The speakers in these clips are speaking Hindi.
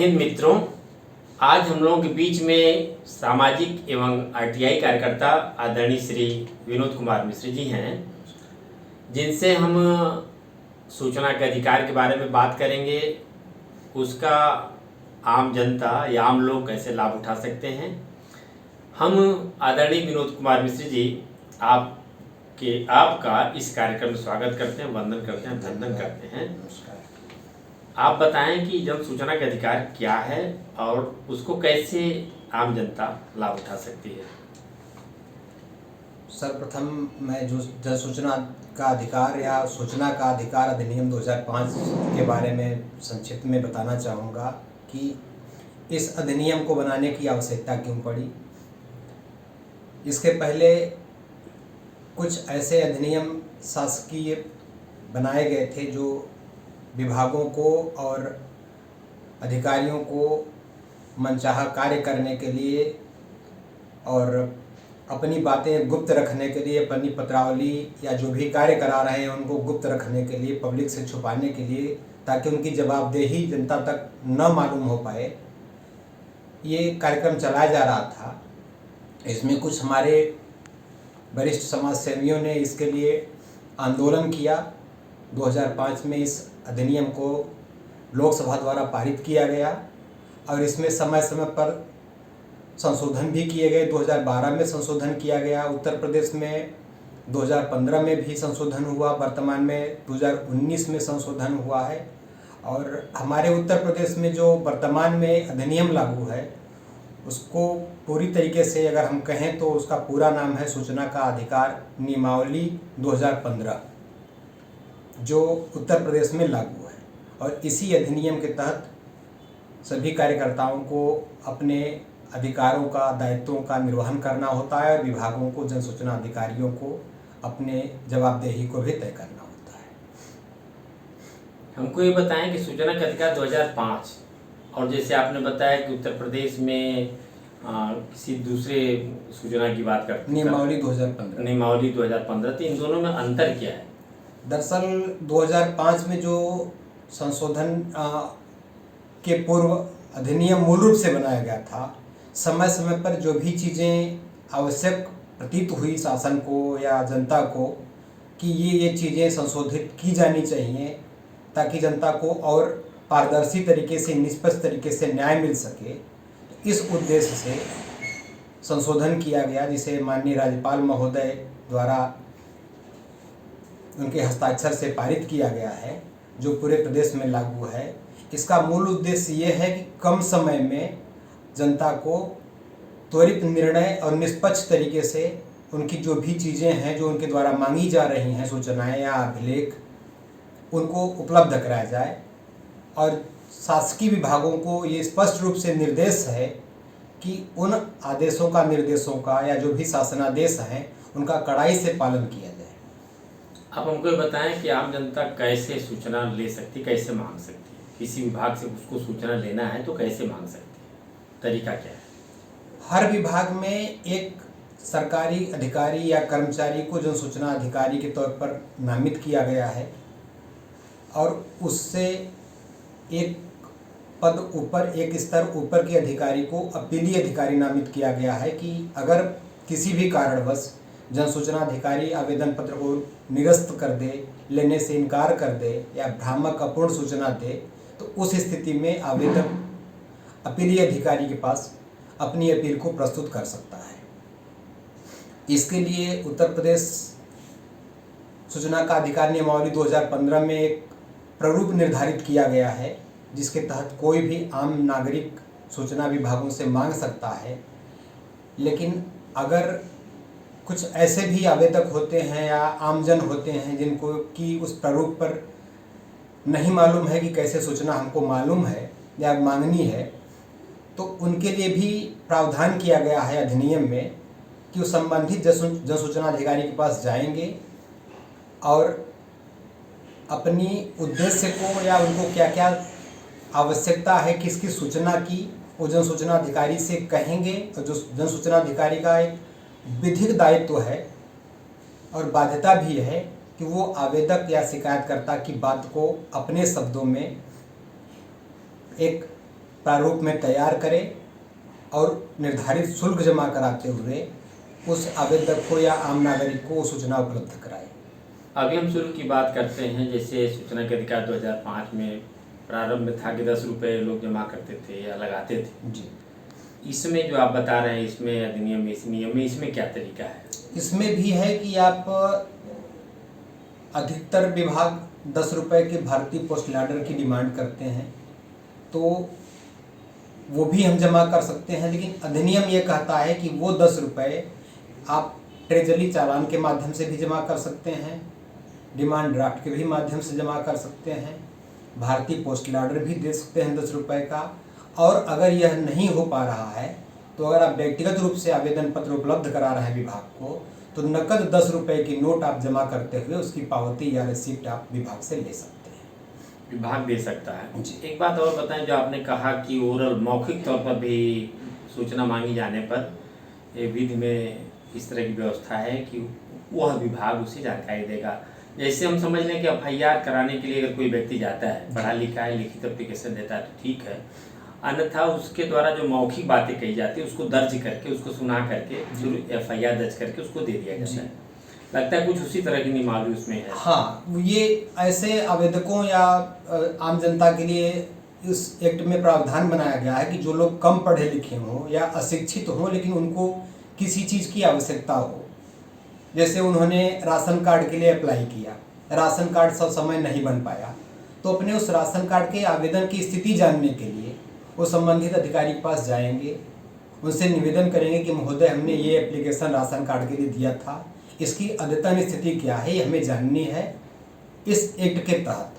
हिंद मित्रों, आज हम लोगों के बीच में सामाजिक एवं आरटीआई कार्यकर्ता आदरणीय श्री विनोद कुमार मिश्र जी हैं, जिनसे हम सूचना के अधिकार के बारे में बात करेंगे। उसका आम जनता या आम लोग कैसे लाभ उठा सकते हैं। हम आदरणीय विनोद कुमार मिश्र जी आपका इस कार्यक्रम में स्वागत करते हैं, वंदन करते हैं, अभिनंदन करते हैं। आप बताएं कि जन सूचना का अधिकार क्या है और उसको कैसे आम जनता लाभ उठा सकती है। सर्वप्रथम मैं जो जन सूचना का अधिकार या सूचना का अधिकार अधिनियम 2005 के बारे में संक्षिप्त में बताना चाहूँगा कि इस अधिनियम को बनाने की आवश्यकता क्यों पड़ी। इसके पहले कुछ ऐसे अधिनियम शासकीय बनाए गए थे जो विभागों को और अधिकारियों को मनचाहा कार्य करने के लिए और अपनी बातें गुप्त रखने के लिए, अपनी पत्रावली या जो भी कार्य करा रहे हैं उनको गुप्त रखने के लिए, पब्लिक से छुपाने के लिए, ताकि उनकी जवाबदेही जनता तक न मालूम हो पाए, ये कार्यक्रम चलाया जा रहा था। इसमें कुछ हमारे वरिष्ठ समाज सेवियों ने इसके लिए आंदोलन किया। 2005 में इस अधिनियम को लोकसभा द्वारा पारित किया गया और इसमें समय समय पर संशोधन भी किए गए। 2012 में संशोधन किया गया, उत्तर प्रदेश में 2015 में भी संशोधन हुआ, वर्तमान में 2019 में संशोधन हुआ है। और हमारे उत्तर प्रदेश में जो वर्तमान में अधिनियम लागू है उसको पूरी तरीके से अगर हम कहें तो उसका पूरा नाम है सूचना का अधिकार नियमावली 2015, जो उत्तर प्रदेश में लागू है। और इसी अधिनियम के तहत सभी कार्यकर्ताओं को अपने अधिकारों का, दायित्वों का निर्वहन करना होता है और विभागों को, जन सूचना अधिकारियों को अपने जवाबदेही को भी तय करना होता है। हमको ये बताएं कि सूचना का अधिकार 2005 और जैसे आपने बताया कि उत्तर प्रदेश में किसी दूसरे सूचना की बात करते हैं, नियमावली 2015, तो इन दोनों में अंतर क्या है? दरअसल 2005 में जो संशोधन के पूर्व अधिनियम मूल रूप से बनाया गया था, समय समय पर जो भी चीज़ें आवश्यक प्रतीत हुई शासन को या जनता को कि ये चीज़ें संशोधित की जानी चाहिए ताकि जनता को और पारदर्शी तरीके से, निष्पक्ष तरीके से न्याय मिल सके, तो इस उद्देश्य से संशोधन किया गया, जिसे माननीय राज्यपाल महोदय द्वारा उनके हस्ताक्षर से पारित किया गया है, जो पूरे प्रदेश में लागू है। इसका मूल उद्देश्य ये है कि कम समय में जनता को त्वरित निर्णय और निष्पक्ष तरीके से उनकी जो भी चीज़ें हैं जो उनके द्वारा मांगी जा रही हैं, सूचनाएं या अभिलेख, उनको उपलब्ध कराया जाए। और शासकीय विभागों को ये स्पष्ट रूप से निर्देश है कि उन आदेशों का, निर्देशों का या जो भी शासनादेश हैं उनका कड़ाई से पालन किया जाए। आप हमको ये बताएं कि आम जनता कैसे सूचना ले सकती, कैसे मांग सकती है? किसी विभाग से उसको सूचना लेना है तो कैसे मांग सकती है, तरीका क्या है? हर विभाग में एक सरकारी अधिकारी या कर्मचारी को जन सूचना अधिकारी के तौर पर नामित किया गया है और उससे एक पद ऊपर, एक स्तर ऊपर के अधिकारी को अपीली अधिकारी नामित किया गया है कि अगर किसी भी कारणवश जन सूचना अधिकारी आवेदन पत्र को निरस्त कर दे, लेने से इनकार कर दे या भ्रामक अपूर्ण सूचना दे, तो उस स्थिति में आवेदक अपीली अधिकारी के पास अपनी अपील को प्रस्तुत कर सकता है। इसके लिए उत्तर प्रदेश सूचना का अधिकार नियमावली 2015 में एक प्रारूप निर्धारित किया गया है, जिसके तहत कोई भी आम नागरिक सूचना विभागों से मांग सकता है। लेकिन अगर कुछ ऐसे भी आवेदक होते हैं या आमजन होते हैं जिनको कि उस प्रारूप पर नहीं मालूम है कि कैसे सूचना हमको मालूम है या मांगनी है, तो उनके लिए भी प्रावधान किया गया है अधिनियम में कि वो संबंधित जन सूचना अधिकारी के पास जाएंगे और अपनी उद्देश्य को या उनको क्या क्या आवश्यकता है किसकी सूचना की, वो जन सूचना अधिकारी से कहेंगे। और जो जन सूचना अधिकारी का एक विधिक दायित्व है और बाध्यता भी है कि वो आवेदक या शिकायतकर्ता की बात को अपने शब्दों में एक प्रारूप में तैयार करें और निर्धारित शुल्क जमा कराते हुए उस आवेदक को या आम नागरिक को सूचना उपलब्ध कराए। अभी हम शुल्क की बात करते हैं, जैसे सूचना के अधिकार 2005 में प्रारंभ में था कि 10 रुपये लोग जमा करते थे या लगाते थे जी। इसमें जो आप बता रहे हैं, इसमें अधिनियम में, इस नियम में, इसमें क्या तरीका है? इसमें भी है कि आप अधिकतर विभाग 10 रुपये के भारतीय पोस्टल ऑर्डर की डिमांड करते हैं तो वो भी हम जमा कर सकते हैं, लेकिन अधिनियम ये कहता है कि वो 10 रुपये आप ट्रेजरी चालान के माध्यम से भी जमा कर सकते हैं, डिमांड ड्राफ्ट के भी माध्यम से जमा कर सकते हैं, भारतीय पोस्टल ऑर्डर भी दे सकते हैं 10 रुपये का। और अगर यह नहीं हो पा रहा है तो अगर आप व्यक्तिगत रूप से आवेदन पत्र उपलब्ध करा रहे हैं विभाग को, तो नकद 10 रुपये की नोट आप जमा करते हुए उसकी पावती या रिसिप्ट आप विभाग से ले सकते हैं। विभाग दे सकता है जी। एक बात और बताएं, जो आपने कहा कि ओरल मौखिक तौर पर भी सूचना मांगी जाने पर विधि में इस तरह की व्यवस्था है कि वह विभाग उसे जानकारी देगा। जैसे हम समझ लें कि FIR कराने के लिए अगर कोई व्यक्ति जाता है, पढ़ा लिखा है, लिखित एप्लीकेशन देता है तो ठीक है, अन्यथा उसके द्वारा जो मौखिक बातें कही जाती है उसको दर्ज करके, उसको सुना करके, फिर FIR दर्ज करके उसको दे दिया जाता है। लगता है कुछ उसी तरह की नियमावली उसमें है। हाँ, ये ऐसे आवेदकों या आम जनता के लिए इस एक्ट में प्रावधान बनाया गया है कि जो लोग कम पढ़े लिखे हों या अशिक्षित हों लेकिन उनको किसी चीज़ की आवश्यकता हो, जैसे उन्होंने राशन कार्ड के लिए अप्लाई किया, राशन कार्ड सब समय नहीं बन पाया, तो अपने उस राशन कार्ड के आवेदन की स्थिति जानने के लिए वो संबंधित अधिकारी के पास जाएंगे, उनसे निवेदन करेंगे कि महोदय हमने ये एप्लीकेशन राशन कार्ड के लिए दिया था, इसकी अद्यतन स्थिति क्या है ये हमें जाननी है इस एक्ट के तहत।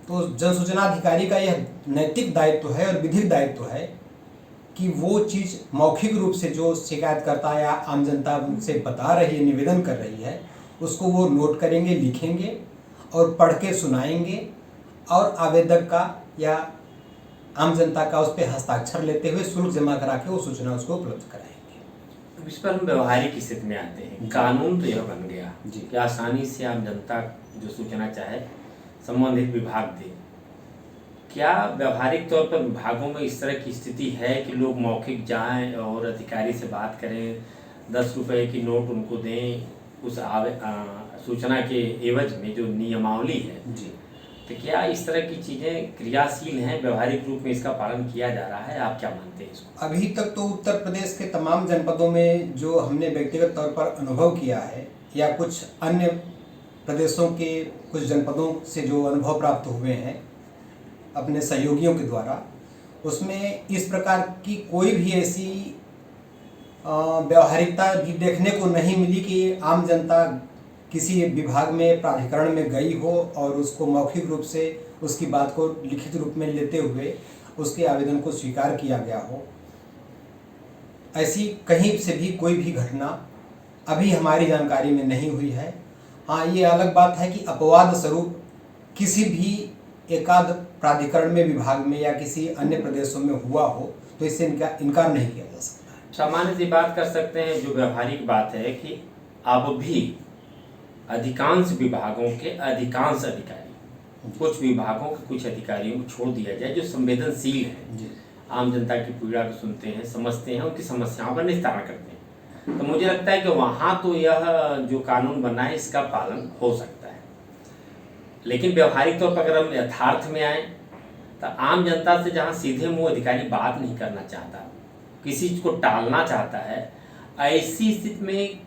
तो जन सूचना अधिकारी का यह नैतिक दायित्व है और विधिक दायित्व है कि वो चीज़ मौखिक रूप से जो शिकायतकर्ता या आम जनता उनसे बता रही है, निवेदन कर रही है, उसको वो नोट करेंगे, लिखेंगे और पढ़ के सुनाएंगे और आवेदक का या आम जनता का उस पर हस्ताक्षर लेते हुए शुल्क जमा करा के वो सूचना उसको उपलब्ध कराएंगे। इस पर हम व्यवहारिक स्थिति में आते हैं। कानून तो यह बन गया कि आसानी से आम जनता जो सूचना चाहे संबंधित विभाग दे। क्या व्यवहारिक तौर पर विभागों में इस तरह की स्थिति है कि लोग मौखिक जाएं और अधिकारी से बात करें, 10 रुपये की नोट उनको दें उस सूचना के एवज में जो नियमावली है जी, तो क्या इस तरह की चीज़ें क्रियाशील हैं, व्यवहारिक रूप में इसका पालन किया जा रहा है? आप क्या मानते हैं इसको? अभी तक तो उत्तर प्रदेश के तमाम जनपदों में जो हमने व्यक्तिगत तौर पर अनुभव किया है या कुछ अन्य प्रदेशों के कुछ जनपदों से जो अनुभव प्राप्त हुए हैं अपने सहयोगियों के द्वारा, उसमें इस प्रकार की कोई भी ऐसी व्यवहारिकता भी देखने को नहीं मिली कि आम जनता किसी विभाग में प्राधिकरण में गई हो और उसको मौखिक रूप से उसकी बात को लिखित रूप में लेते हुए उसके आवेदन को स्वीकार किया गया हो। ऐसी कहीं से भी कोई भी घटना अभी हमारी जानकारी में नहीं हुई है। हाँ, ये अलग बात है कि अपवाद स्वरूप किसी भी एकाध प्राधिकरण में, विभाग में या किसी अन्य प्रदेशों में हुआ हो तो इससे इनकार नहीं किया जा सकता है। सामान्य सी बात कर सकते हैं, जो व्यवहारिक बात है कि अब भी अधिकांश विभागों के अधिकांश अधिकारी, कुछ विभागों के कुछ अधिकारियों को छोड़ दिया जाए जो संवेदनशील हैं, आम जनता की पीड़ा को सुनते हैं, समझते हैं, उनकी समस्याओं का निस्तारण करते हैं, तो मुझे लगता है कि वहाँ तो यह जो कानून बना है इसका पालन हो सकता है। लेकिन व्यवहारिक तौर पर अगर हम यथार्थ में आए तो आम जनता से जहाँ सीधे मुँह अधिकारी बात नहीं करना चाहता, किसी चीज़ को टालना चाहता है, ऐसी स्थिति में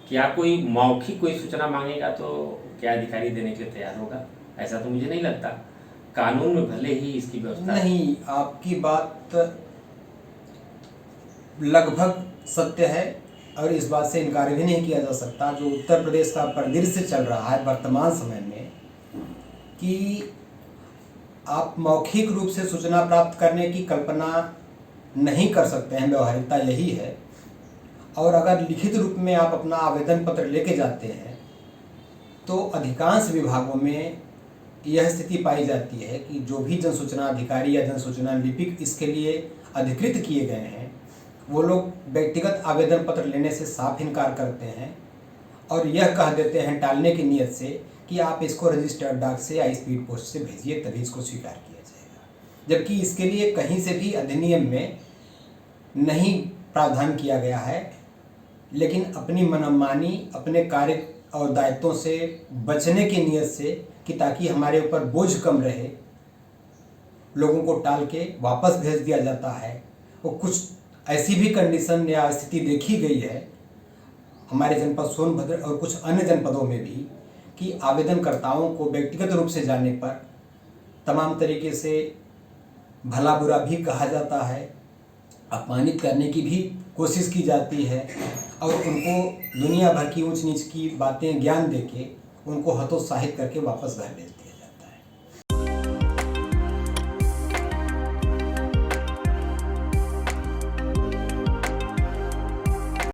क्या कोई मौखिक कोई सूचना मांगेगा तो क्या अधिकारी देने के लिए तैयार होगा? ऐसा तो मुझे नहीं लगता। कानून में भले ही इसकी व्यवस्था नहीं, आपकी बात लगभग सत्य है और इस बात से इनकार भी नहीं किया जा सकता। जो उत्तर प्रदेश का परिदृश्य चल रहा है वर्तमान समय में कि आप मौखिक रूप से सूचना प्राप्त करने की कल्पना नहीं कर सकते हैं, व्यवहारिकता यही है। और अगर लिखित रूप में आप अपना आवेदन पत्र लेके जाते हैं तो अधिकांश विभागों में यह स्थिति पाई जाती है कि जो भी जन सूचना अधिकारी या जन सूचना लिपिक इसके लिए अधिकृत किए गए हैं वो लोग व्यक्तिगत आवेदन पत्र लेने से साफ इनकार करते हैं और यह कह देते हैं टालने की नीयत से कि आप इसको रजिस्टर्ड डाक से या स्पीड पोस्ट से भेजिए, तभी इसको स्वीकार किया जाएगा। जबकि इसके लिए कहीं से भी अधिनियम में नहीं प्रावधान किया गया है। लेकिन अपनी मनमानी, अपने कार्य और दायित्वों से बचने की नीयत से कि ताकि हमारे ऊपर बोझ कम रहे, लोगों को टाल के वापस भेज दिया जाता है। और कुछ ऐसी भी कंडीशन या स्थिति देखी गई है हमारे जनपद सोनभद्र और कुछ अन्य जनपदों में भी कि आवेदनकर्ताओं को व्यक्तिगत रूप से जाने पर तमाम तरीके से भला बुरा भी कहा जाता है, अपमानित करने की भी कोशिश की जाती है और उनको दुनिया भर की ऊंच नीच की बातें ज्ञान देके उनको हतोत्साहित करके वापस घर भेजते हैं।